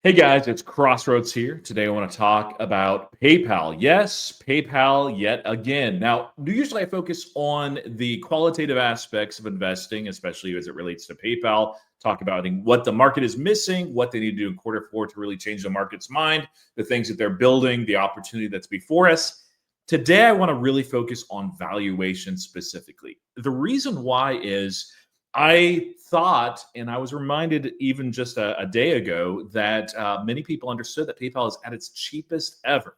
Hey guys, it's Crossroads here. Today I want to talk about PayPal. Yes, PayPal yet again. Now, usually I focus on the qualitative aspects of investing, especially as it relates to PayPal, talk about what the market is missing, what they need to do in quarter four to really change the market's mind, the things that they're building, the opportunity that's before us. Today I want to really focus on valuation specifically. The reason why is I thought, and I was reminded even just a day ago, that many people understood that PayPal is at its cheapest ever.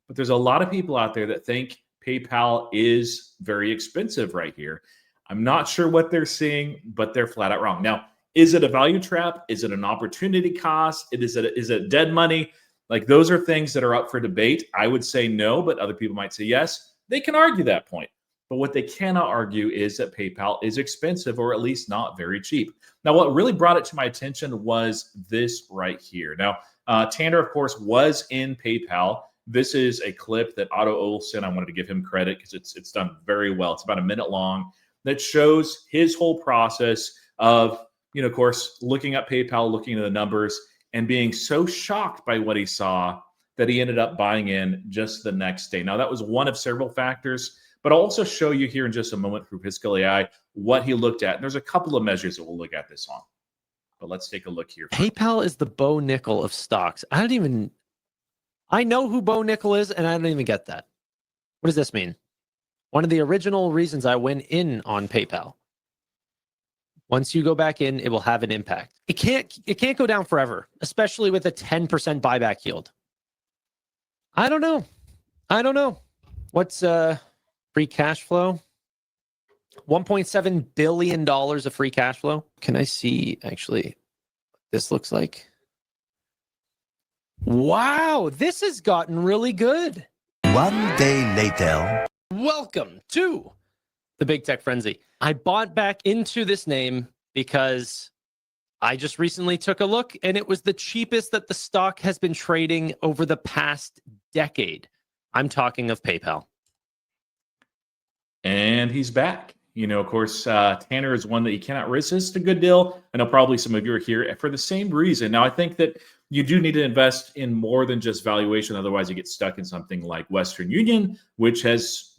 But there's a lot of people out there that think PayPal is very expensive right here. I'm not sure what they're seeing, but they're flat out wrong. Now, is it a value trap? Is it an opportunity cost? Is it dead money? Like those are things that are up for debate. I would say no, but other people might say yes. They can argue that point. But what they cannot argue is that PayPal is expensive or at least not very cheap. Now, what really brought it to my attention was this right here. Now, Tanner, of course, was in PayPal. This is a clip that Otto Olson, I wanted to give him credit because it's done very well. It's about a minute long that shows his whole process of, of course, looking at PayPal, looking at the numbers, and being so shocked by what he saw that he ended up buying in just the next day. Now, that was one of several factors. But I'll also show you here in just a moment through Fiscal AI what he looked at. And there's a couple of measures that we'll look at this on. But let's take a look here. PayPal is the Bo Nickel of stocks. I know who Bo Nickel is, and I don't even get that. What does this mean? One of the original reasons I went in on PayPal. Once you go back in, it will have an impact. It can't go down forever, especially with a 10% buyback yield. I don't know. What's free cash flow? $1.7 billion of free cash flow. Can I see actually this looks like? Wow, this has gotten really good. One day later. Welcome to the Big Tech Frenzy. I bought back into this name because I just recently took a look and it was the cheapest that the stock has been trading over the past decade. I'm talking of PayPal. And he's back. Of course, Tanner is one that you cannot resist. A good deal. I know probably some of you are here for the same reason. Now, I think that you do need to invest in more than just valuation. Otherwise, you get stuck in something like Western Union, which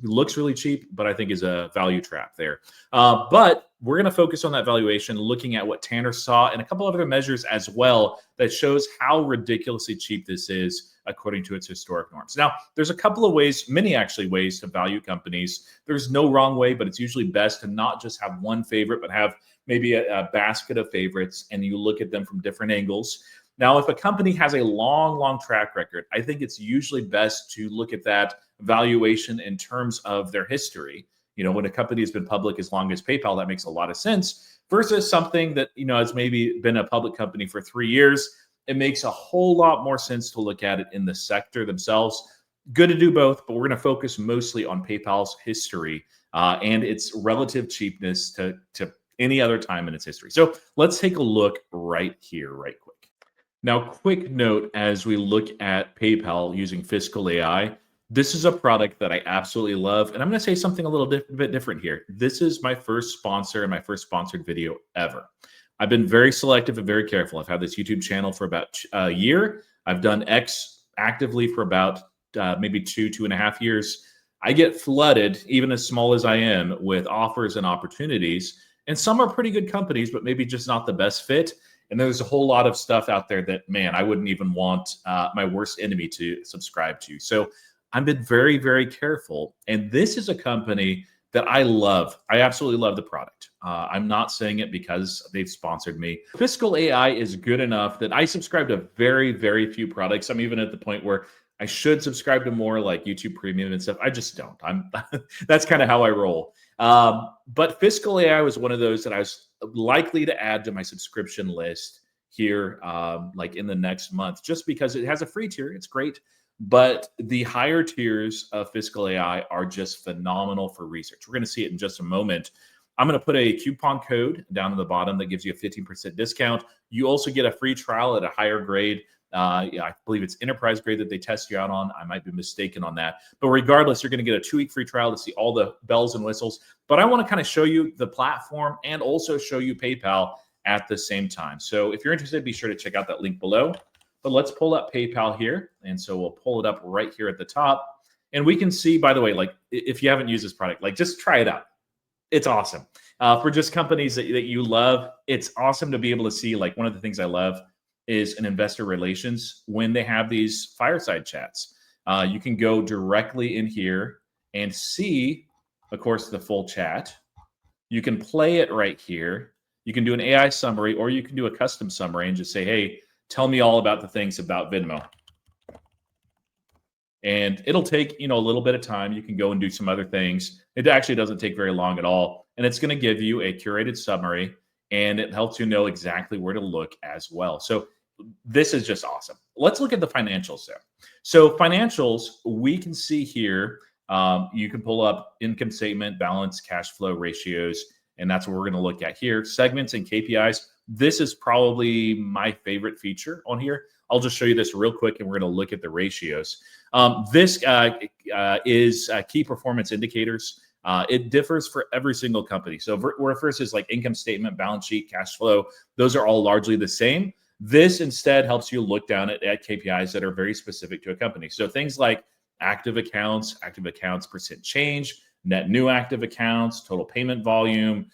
looks really cheap, but I think is a value trap there. But we're going to focus on that valuation, looking at what Tanner saw and a couple other measures as well that shows how ridiculously cheap this is according to its historic norms. Now, there's a couple of ways, many actually ways to value companies. There's no wrong way, but it's usually best to not just have one favorite, but have maybe a basket of favorites, and you look at them from different angles. Now, if a company has a long track record, I think it's usually best to look at that valuation in terms of their history. When a company has been public as long as PayPal, that makes a lot of sense versus something that, has maybe been a public company for 3 years. It makes a whole lot more sense to look at it in the sector themselves. Good to do both, but we're going to focus mostly on PayPal's history and its relative cheapness to any other time in its history. So let's take a look right here, right quick. Now, quick note as we look at PayPal using Fiscal AI, this is a product that I absolutely love. And I'm going to say something a little bit different here. This is my first sponsor and my first sponsored video ever. I've been very selective and very careful. I've had this YouTube channel for about a year. I've done X actively for about maybe 2.5 years. I get flooded, even as small as I am, with offers and opportunities. And some are pretty good companies, but maybe just not the best fit. And there's a whole lot of stuff out there that, man, I wouldn't even want my worst enemy to subscribe to. So I've been very, very careful. And this is a company that I love. I absolutely love the product. I'm not saying it because they've sponsored me. Fiscal AI is good enough that I subscribe to very, very few products. I'm even at the point where I should subscribe to more like YouTube Premium and stuff. I just don't. That's kind of how I roll. But Fiscal AI was one of those that I was likely to add to my subscription list here, like in the next month, just because it has a free tier. It's great. But the higher tiers of Fiscal AI are just phenomenal for research. We're going to see it in just a moment. I'm going to put a coupon code down at the bottom that gives you a 15% discount. You also get a free trial at a higher grade. I believe it's enterprise grade that they test you out on. I might be mistaken on that. But regardless, you're going to get a 2-week free trial to see all the bells and whistles. But I want to kind of show you the platform and also show you PayPal at the same time. So if you're interested, be sure to check out that link below. But let's pull up PayPal here. And so we'll pull it up right here at the top. And we can see, by the way, like if you haven't used this product, like just try it out. It's awesome. For just companies that you love, it's awesome to be able to see, like one of the things I love is an investor relations when they have these fireside chats. You can go directly in here and see, of course, the full chat. You can play it right here. You can do an AI summary, or you can do a custom summary and just say, hey, tell me all about the things about Venmo. And it'll take, a little bit of time. You can go and do some other things. It actually doesn't take very long at all. And it's going to give you a curated summary, and it helps you know exactly where to look as well. So this is just awesome. Let's look at the financials there. So financials, we can see here, you can pull up income statement, balance, cash flow ratios, and that's what we're going to look at here. Segments and KPIs. This is probably my favorite feature on here. I'll just show you this real quick, and we're going to look at the ratios. This is key performance indicators. It differs for every single company. So where first is like income statement, balance sheet, cash flow, those are all largely the same. This instead helps you look down at KPIs that are very specific to a company. So things like active accounts percent change, net new active accounts, total payment volume,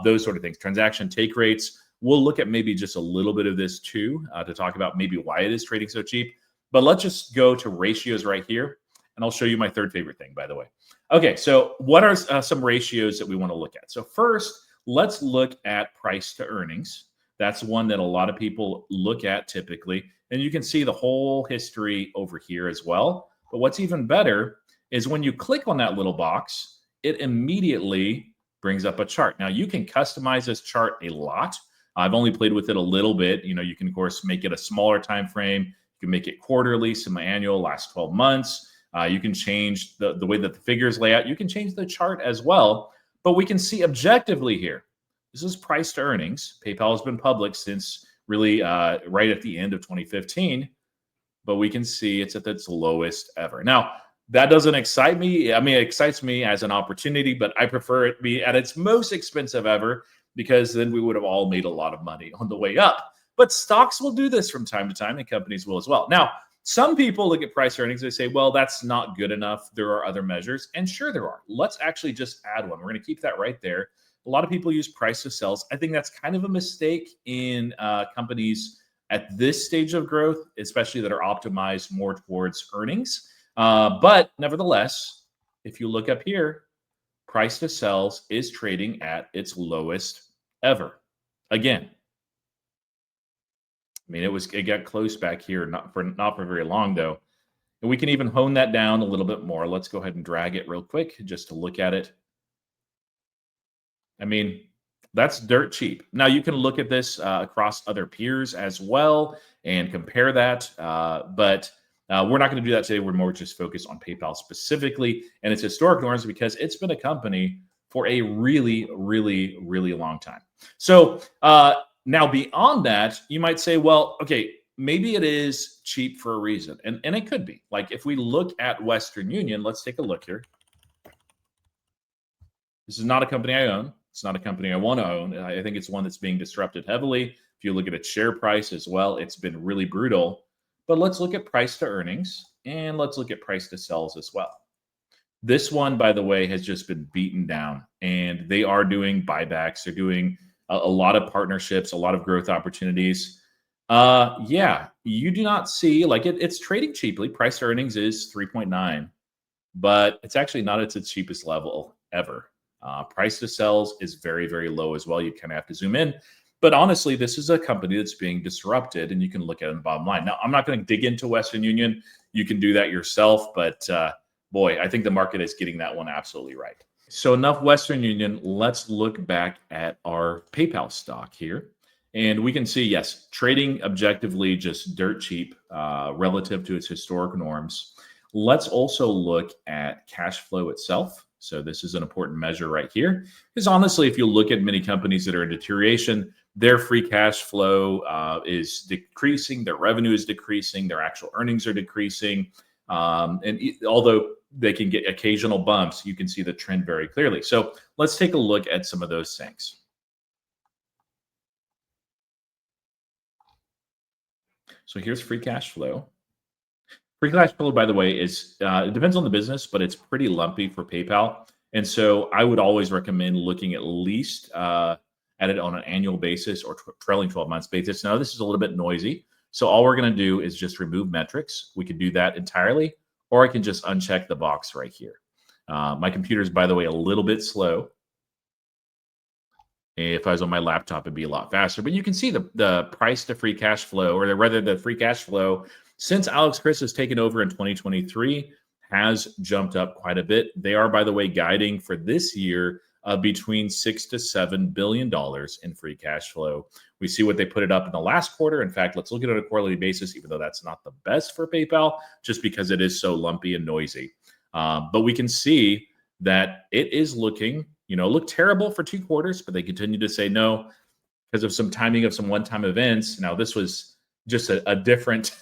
those sort of things, transaction take rates. We'll look at maybe just a little bit of this too to talk about maybe why it is trading so cheap. But let's just go to ratios right here, and I'll show you my third favorite thing, by the way. Okay, so what are some ratios that we want to look at? So first, let's look at price to earnings. That's one that a lot of people look at typically, and you can see the whole history over here as well. But what's even better is when you click on that little box, it immediately brings up a chart. Now, you can customize this chart a lot. I've only played with it a little bit. You can, of course, make it a smaller time frame. You can make it quarterly, semi-annual, last 12 months. You can change the way that the figures lay out. You can change the chart as well. But we can see objectively here. This is price to earnings. PayPal has been public since really right at the end of 2015. But we can see it's at its lowest ever. Now, that doesn't excite me. I mean, it excites me as an opportunity, but I prefer it be at its most expensive ever, because then we would have all made a lot of money on the way up. But stocks will do this from time to time, and companies will as well. Now, some people look at price earnings, they say, well, that's not good enough. There are other measures. And sure there are. Let's actually just add one. We're going to keep that right there. A lot of people use price to sales. I think that's kind of a mistake in companies at this stage of growth, especially that are optimized more towards earnings. But nevertheless, if you look up here, price to sales is trading at its lowest ever. Again, I mean, it got close back here, not for very long though. And we can even hone that down a little bit more. Let's go ahead and drag it real quick just to look at it. I mean, that's dirt cheap. Now you can look at this across other peers as well and compare that. But we're not going to do that today. We're more just focused on PayPal specifically and its historic norms, because it's been a company for a really, really, really long time. So now beyond that, you might say, well, okay, maybe it is cheap for a reason. And it could be. Like if we look at Western Union, let's take a look here. This is not a company I own. It's not a company I want to own. I think it's one that's being disrupted heavily. If you look at its share price as well, it's been really brutal. But let's look at price to earnings, and let's look at price to sales as well. This one, by the way, has just been beaten down, and they are doing buybacks. They're doing a lot of partnerships, a lot of growth opportunities. Yeah, you do not see, like it's trading cheaply. Price to earnings is 3.9, but it's actually not at its cheapest level ever. Price to sales is very, very low as well. You kind of have to zoom in. But honestly, this is a company that's being disrupted, and you can look at it in the bottom line. Now, I'm not going to dig into Western Union. You can do that yourself. But boy, I think the market is getting that one absolutely right. So enough Western Union. Let's look back at our PayPal stock here. And we can see, yes, trading objectively just dirt cheap relative to its historic norms. Let's also look at cash flow itself. So this is an important measure right here, because honestly, if you look at many companies that are in deterioration, their free cash flow is decreasing, their revenue is decreasing, their actual earnings are decreasing. Although they can get occasional bumps, you can see the trend very clearly. So let's take a look at some of those things. So here's free cash flow. Free cash flow, by the way, is it depends on the business, but it's pretty lumpy for PayPal. And so I would always recommend looking at least at it on an annual basis or trailing 12 months basis. Now, this is a little bit noisy. So all we're going to do is just remove metrics. We can do that entirely, or I can just uncheck the box right here. My computer is, by the way, a little bit slow. If I was on my laptop, it'd be a lot faster. But you can see the price to free cash flow, or rather the free cash flow, since Alex Chris has taken over in 2023, has jumped up quite a bit. They are, by the way, guiding for this year between $6 to $7 billion in free cash flow. We see what they put it up in the last quarter. In fact, let's look at it on a quarterly basis, even though that's not the best for PayPal, just because it is so lumpy and noisy. But we can see that it is looking, look terrible for 2 quarters, but they continue to say no because of some timing of some one-time events. Now, this was just a different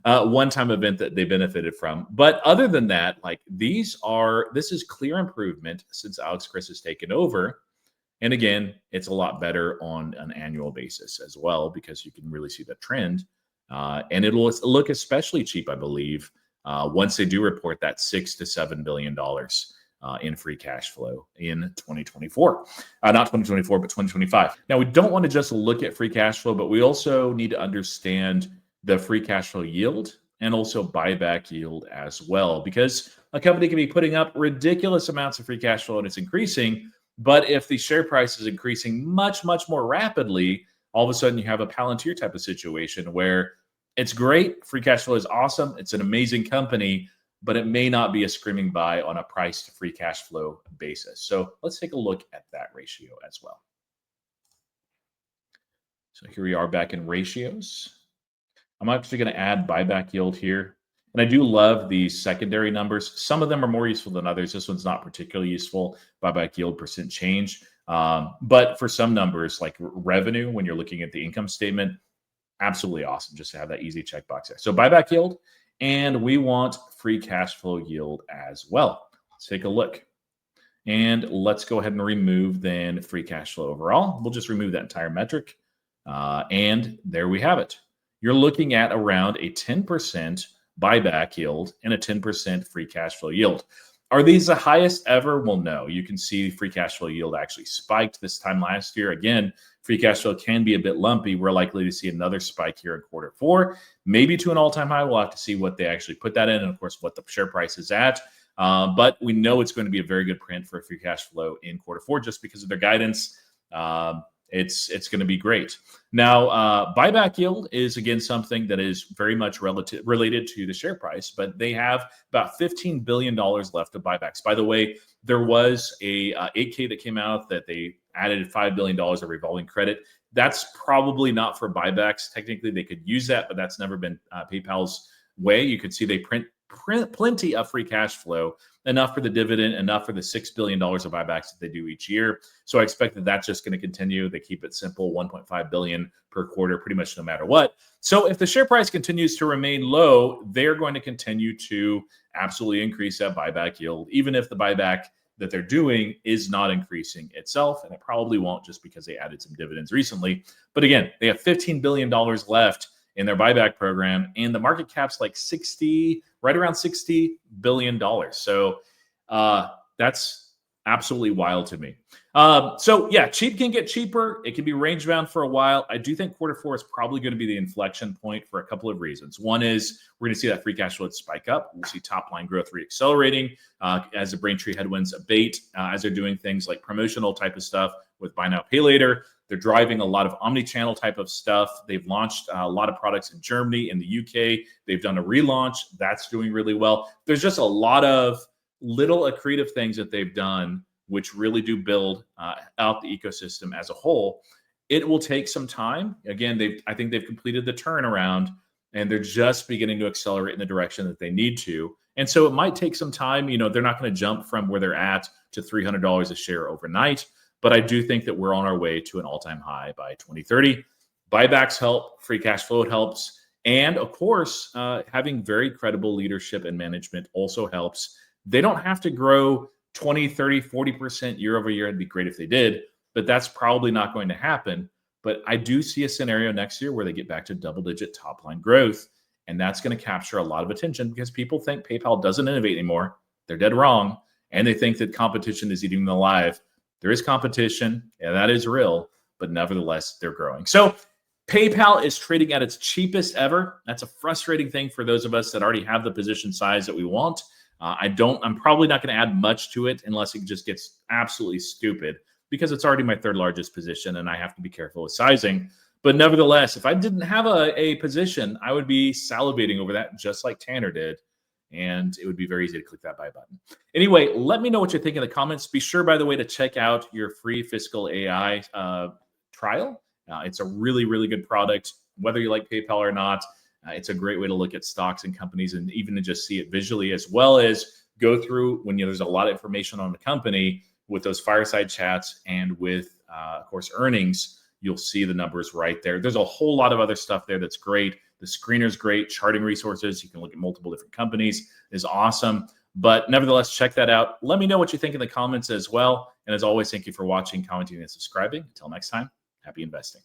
one-time event that they benefited from. But other than that, this is clear improvement since Alex Chris has taken over. And again, it's a lot better on an annual basis as well, because you can really see the trend. And it'll look especially cheap, I believe, once they do report that $6 to $7 billion in free cash flow in 2024. Not 2024, but 2025. Now, we don't want to just look at free cash flow, but we also need to understand the free cash flow yield and also buyback yield as well, because a company can be putting up ridiculous amounts of free cash flow and it's increasing. But if the share price is increasing much, much more rapidly, all of a sudden you have a Palantir type of situation where it's great. Free cash flow is awesome. It's an amazing company, but it may not be a screaming buy on a price to free cash flow basis. So let's take a look at that ratio as well. So here we are back in ratios. I'm actually going to add buyback yield here. And I do love these secondary numbers. Some of them are more useful than others. This one's not particularly useful, buyback yield percent change. But for some numbers like revenue, when you're looking at the income statement, absolutely awesome just to have that easy checkbox there. So buyback yield, and we want free cash flow yield as well. Let's take a look. And let's go ahead and remove then free cash flow overall. We'll just remove that entire metric. And there we have it. You're looking at around a 10% buyback yield and a 10% free cash flow yield. Are these the highest ever? Well, no. You can see free cash flow yield actually spiked this time last year. Again, free cash flow can be a bit lumpy. We're likely to see another spike here in Q4, maybe to an all-time high. We'll have to see what they actually put that in, and of course, what the share price is at. But we know it's going to be a very good print for free cash flow in Q4 just because of their guidance. It's going to be great. Now, buyback yield is, again, something that is very much related to the share price, but they have about $15 billion left of buybacks. By the way, there was a 8K that came out that they added $5 billion of revolving credit. That's probably not for buybacks. Technically, they could use that, but that's never been PayPal's way. You could see they print plenty of free cash flow, enough for the dividend, enough for the $6 billion of buybacks that they do each year. So I expect that that's just going to continue. They keep it simple, 1.5 billion per quarter, pretty much no matter what. So if the share price continues to remain low, they're going to continue to absolutely increase that buyback yield, even if the buyback that they're doing is not increasing itself. And it probably won't, just because they added some dividends recently. But again, they have $15 billion left in their buyback program, and the market cap's like right around $60 billion. So that's absolutely wild to me. So yeah, cheap can get cheaper. It can be range bound for a while. I do think Q4 is probably going to be the inflection point for a couple of reasons. One is we're going to see that free cash flow spike up. We'll see top line growth reaccelerating as the Braintree headwinds abate, as they're doing things like promotional type of stuff with buy now, pay later. They're driving a lot of omni-channel type of stuff. They've launched a lot of products in Germany, in the UK. They've done a relaunch. That's doing really well. There's just a lot of little accretive things that they've done, which really do build out the ecosystem as a whole. It will take some time. Again, I think they've completed the turnaround, and they're just beginning to accelerate in the direction that they need to. And so it might take some time. They're not going to jump from where they're at to $300 a share overnight. But I do think that we're on our way to an all-time high by 2030. Buybacks help. Free cash flow helps. And of course, having very credible leadership and management also helps. They don't have to grow 20, 30, 40% year over year. It'd be great if they did, but that's probably not going to happen. But I do see a scenario next year where they get back to double-digit top-line growth, and that's going to capture a lot of attention because people think PayPal doesn't innovate anymore. They're dead wrong, and they think that competition is eating them alive. There is competition, and that is real, but nevertheless, they're growing. So PayPal is trading at its cheapest ever. That's a frustrating thing for those of us that already have the position size that we want. I'm probably not going to add much to it unless it just gets absolutely stupid because it's already my third largest position and I have to be careful with sizing. But nevertheless, if I didn't have a position, I would be salivating over that just like Tanner did. And it would be very easy to click that buy button. Anyway, let me know what you think in the comments. Be sure, by the way, to check out your free Fiscal AI trial. It's a really, really good product, whether you like PayPal or not. It's a great way to look at stocks and companies and even to just see it visually, as well as go through when there's a lot of information on the company with those fireside chats and with, of course, earnings. You'll see the numbers right there. There's a whole lot of other stuff there that's great. The screener's great. Charting resources. You can look at multiple different companies is awesome. But nevertheless, check that out. Let me know what you think in the comments as well. And as always, thank you for watching, commenting, and subscribing. Until next time, happy investing.